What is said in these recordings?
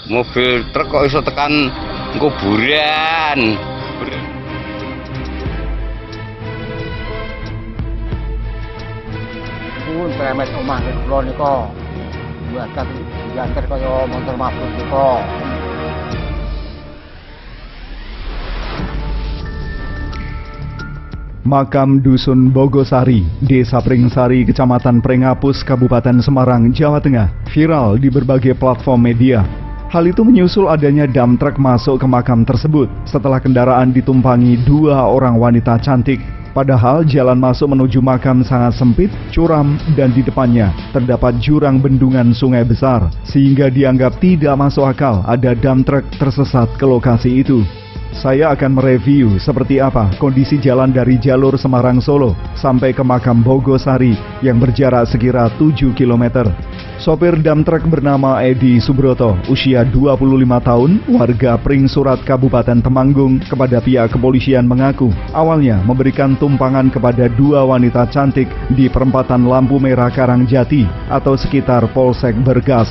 mobil truk kok iso tekan kuburan. Pun premet omah kula nika buatan diantar kaya motor mabur nika. Makam Dusun Bogosari, Desa Pringsari, Kecamatan Prengapus, Kabupaten Semarang, Jawa Tengah, viral di berbagai platform media. Hal itu menyusul adanya dump truck masuk ke makam tersebut setelah kendaraan ditumpangi 2 orang wanita cantik. Padahal jalan masuk menuju makam sangat sempit, curam, dan di depannya terdapat jurang bendungan sungai besar, sehingga dianggap tidak masuk akal ada dump truck tersesat ke lokasi itu. Saya akan mereview seperti apa kondisi jalan dari jalur Semarang-Solo sampai ke makam Bogosari yang berjarak sekira 7 km. Sopir dump truck bernama Edi Subroto, usia 25 tahun, warga Pringsurat Kabupaten Temanggung, kepada pihak kepolisian mengaku awalnya memberikan tumpangan kepada 2 wanita cantik di perempatan lampu merah Karangjati atau sekitar Polsek Bergas.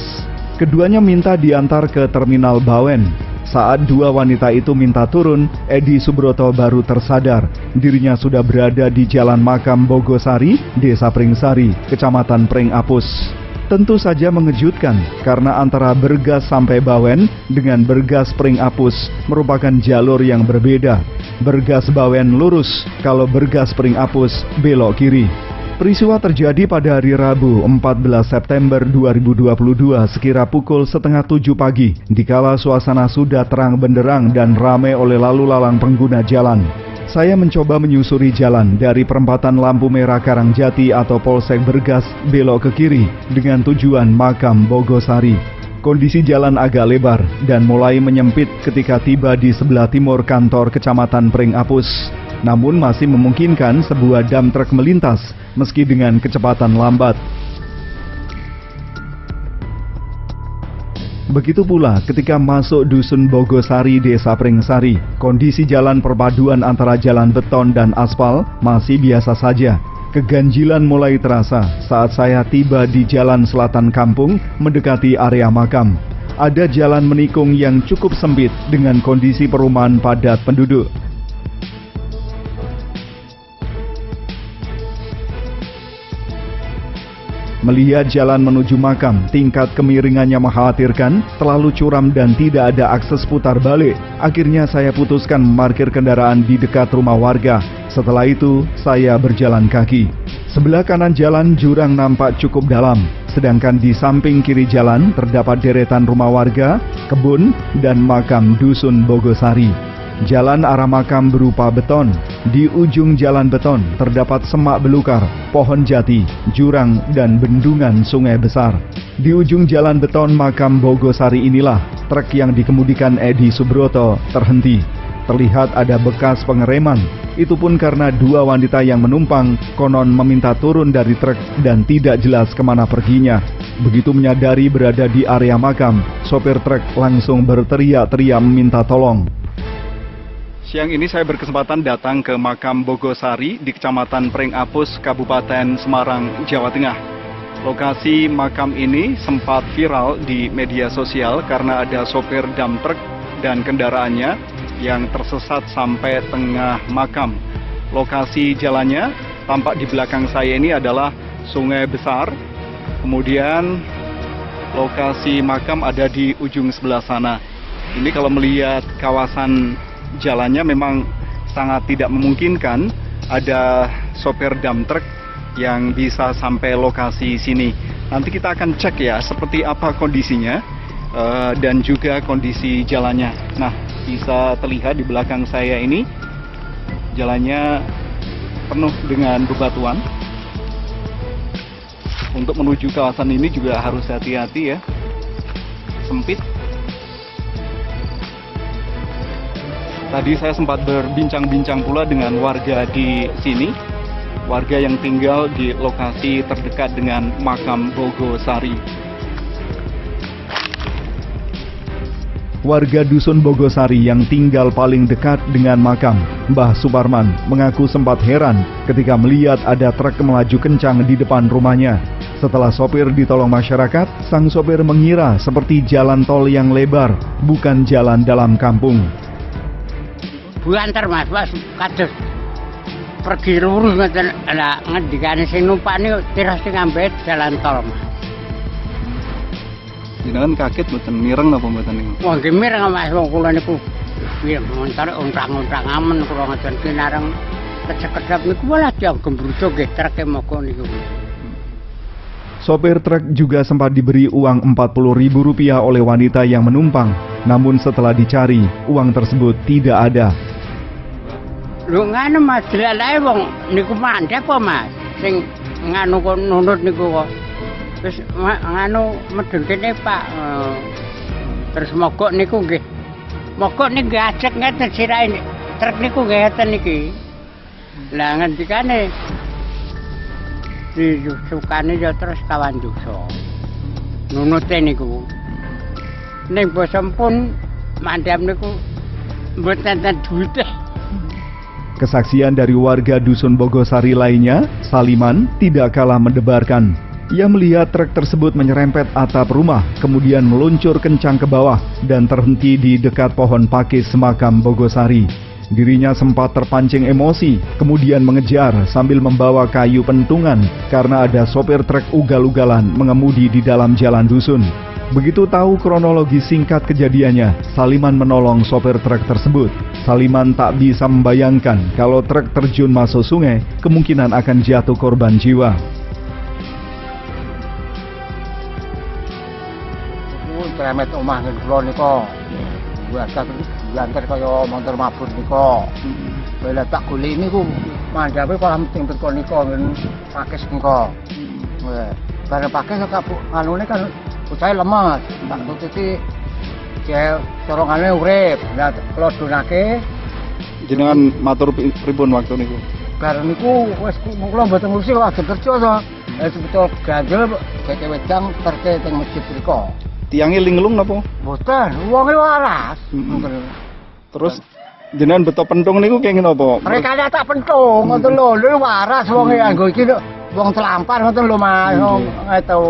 Keduanya minta diantar ke Terminal Bawen. Saat 2 wanita itu minta turun, Edi Subroto baru tersadar dirinya sudah berada di Jalan Makam Bogosari, Desa Pringsari, Kecamatan Prengapus. Tentu saja mengejutkan karena antara Bergas sampai Bawen dengan Bergas Prengapus merupakan jalur yang berbeda. Bergas Bawen lurus, kalau Bergas Prengapus belok kiri. Peristiwa terjadi pada hari Rabu 14 September 2022 sekira pukul 6:30 pagi dikala suasana sudah terang benderang dan ramai oleh lalu lalang pengguna jalan. Saya mencoba menyusuri jalan dari perempatan lampu merah Karangjati atau Polsek Bergas belok ke kiri dengan tujuan makam Bogosari. Kondisi jalan agak lebar dan mulai menyempit ketika tiba di sebelah timur kantor Kecamatan Prengapus. Namun masih memungkinkan sebuah dump truck melintas meski dengan kecepatan lambat. Begitu pula ketika masuk Dusun Bogosari, Desa Pringsari, kondisi jalan perpaduan antara jalan beton dan aspal masih biasa saja. Keganjilan mulai terasa saat saya tiba di jalan selatan kampung mendekati area makam. Ada jalan menikung yang cukup sempit dengan kondisi perumahan padat penduduk. Melihat jalan menuju makam, tingkat kemiringannya mengkhawatirkan, terlalu curam dan tidak ada akses putar balik. Akhirnya saya putuskan memarkir kendaraan di dekat rumah warga. Setelah itu, saya berjalan kaki. Sebelah kanan jalan jurang nampak cukup dalam, sedangkan di samping kiri jalan terdapat deretan rumah warga, kebun, dan makam Dusun Bogosari. Jalan arah makam berupa beton. Di ujung jalan beton terdapat semak belukar, pohon jati, jurang, dan bendungan sungai besar. Di ujung jalan beton makam Bogosari inilah truk yang dikemudikan Edi Subroto terhenti. Terlihat ada bekas pengereman. Itu pun karena 2 wanita yang menumpang konon meminta turun dari truk dan tidak jelas kemana perginya. Begitu menyadari berada di area makam, sopir truk langsung berteriak-teriak meminta tolong. Siang ini saya berkesempatan datang ke makam Bogosari di Kecamatan Prengapus, Kabupaten Semarang, Jawa Tengah. Lokasi makam ini sempat viral di media sosial karena ada sopir dump truck dan kendaraannya yang tersesat sampai tengah makam. Lokasi jalannya tampak di belakang saya ini adalah sungai besar. Kemudian lokasi makam ada di ujung sebelah sana. Ini kalau melihat kawasan jalannya memang sangat tidak memungkinkan ada sopir dump truck yang bisa sampai lokasi sini. Nanti kita akan cek ya seperti apa kondisinya dan juga kondisi jalannya. Nah, bisa terlihat di belakang saya ini jalannya penuh dengan bebatuan. Untuk menuju kawasan ini juga harus hati-hati ya, sempit. Tadi saya sempat berbincang-bincang pula dengan warga di sini, warga yang tinggal di lokasi terdekat dengan makam Bogosari. Warga Dusun Bogosari yang tinggal paling dekat dengan makam, Mbah Suparman, mengaku sempat heran ketika melihat ada truk melaju kencang di depan rumahnya. Setelah sopir ditolong masyarakat, sang sopir mengira seperti jalan tol yang lebar, bukan jalan dalam kampung. Buantar Mas, kados pergi lurus ngoten lah ngendikane sing numpakne terus sing ambet jalan tol Mas. Jenengan kaget mboten mireng napa mboten niku? Wah nggih mireng Mas wong kula niku piye montor ontrak-ontrak amen kula ngoten kinareng kecek-kecek niku malah jam gembrujo nggih treke moko niku. Sopir truk juga sempat diberi uang Rp40.000 oleh wanita yang menumpang. Namun setelah dicari, uang tersebut tidak ada. Lho ngene Mas, dilalae wong niku mandek apa Mas? Sing nganu kok nunut niku kok. Wis nganu medun kene Pak. Terus mogok niku nggih. Mogok niku nggih ajek ngeten sirahe truk niku nggih ngeten iki. Lah ngendikane disukane ya terus kawan dosa. Nunute niku. Ning bosom pun mandam niku mboten enten duwite. Kesaksian dari warga Dusun Bogosari lainnya, Saliman, tidak kalah mendebarkan. Ia melihat truk tersebut menyerempet atap rumah, kemudian meluncur kencang ke bawah dan terhenti di dekat pohon pakis makam Bogosari. Dirinya sempat terpancing emosi, kemudian mengejar sambil membawa kayu pentungan karena ada sopir truk ugal-ugalan mengemudi di dalam jalan dusun. Begitu tahu kronologi singkat kejadiannya, Saliman menolong sopir truk tersebut. Saliman tak bisa membayangkan kalau truk terjun masuk sungai, kemungkinan akan jatuh korban jiwa. Remet omah ngene kula nika. Biasa diantar kaya montor mabur nika. Bela tak golek niku mandhape kok penting teko nika ngene pakis nika. Wah, bareng pakis kok anune kan ucahe lemes. Tak tututi jel corongane urip. Lah kula donake. Jenengan matur pripun waktu niku? Bareng niku wis kula mboten ngurusi kok ajeng kerja to. Betul ganjel keke wedang terke teng masjid mriku. Tiangnya linglung napa? Mboten, wonge waras. Terus jenengan beto pentung niku kenging napa? Mereka tak pentung ngoten lho, waras wonge anggo iki wong telampar ngoten lho Mas. Ngetu.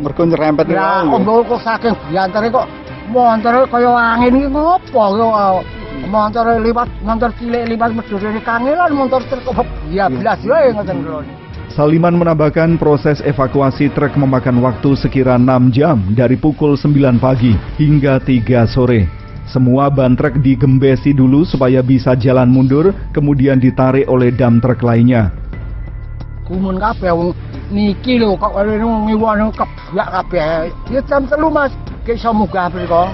Mergo nyerempet niku. Lah ombo kok saking diantere kok montor kaya angin iki ngopo kok. Montor liwat montor cilik liwat medhore kangelan montor terkop ya blas wae ngoten lho. Saliman menambahkan proses evakuasi truk memakan waktu sekira 6 jam dari pukul 9 pagi hingga 3 sore. Semua ban truk digembesi dulu supaya bisa jalan mundur, kemudian ditarik oleh dam truk lainnya. Kumun kabeh wong niki lho kok ngiwono keblak kabeh. Ya jam 3 Mas, ki iso munggah mriko.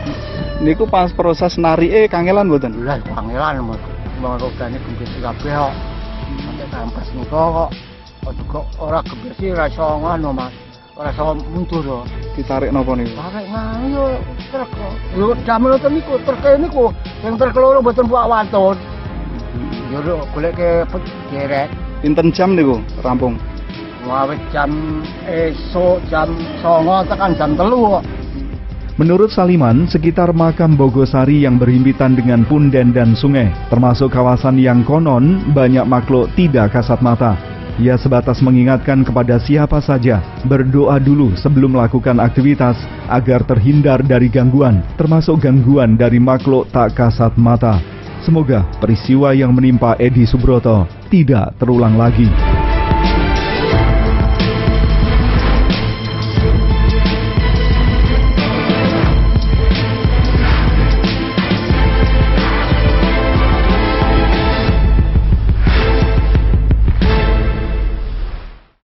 Niku pas proses narike kangelan mboten? Lah kangelan Mas. Wong rogane gembesi kabeh kok. Sampai kampus nika kok. Kok ora gebesi ora iso ngono Mas. Ora iso mundur lho. Ditarik napa niku? Tarik ngayo truk. Lho damel niku truk niku sing truk loro mboten buak wantun. Yo lho goleke geret. Pinten jam niku rampung? Wawit jam esuk jam 09.00 tekan jam 3 kok. Menurut Saliman, sekitar makam Bogosari yang berhimpitan dengan punden dan sungai, termasuk kawasan yang konon banyak makhluk tidak kasat mata. Ia sebatas mengingatkan kepada siapa saja, berdoa dulu sebelum melakukan aktivitas agar terhindar dari gangguan, termasuk gangguan dari makhluk tak kasat mata. Semoga peristiwa yang menimpa Edi Subroto tidak terulang lagi.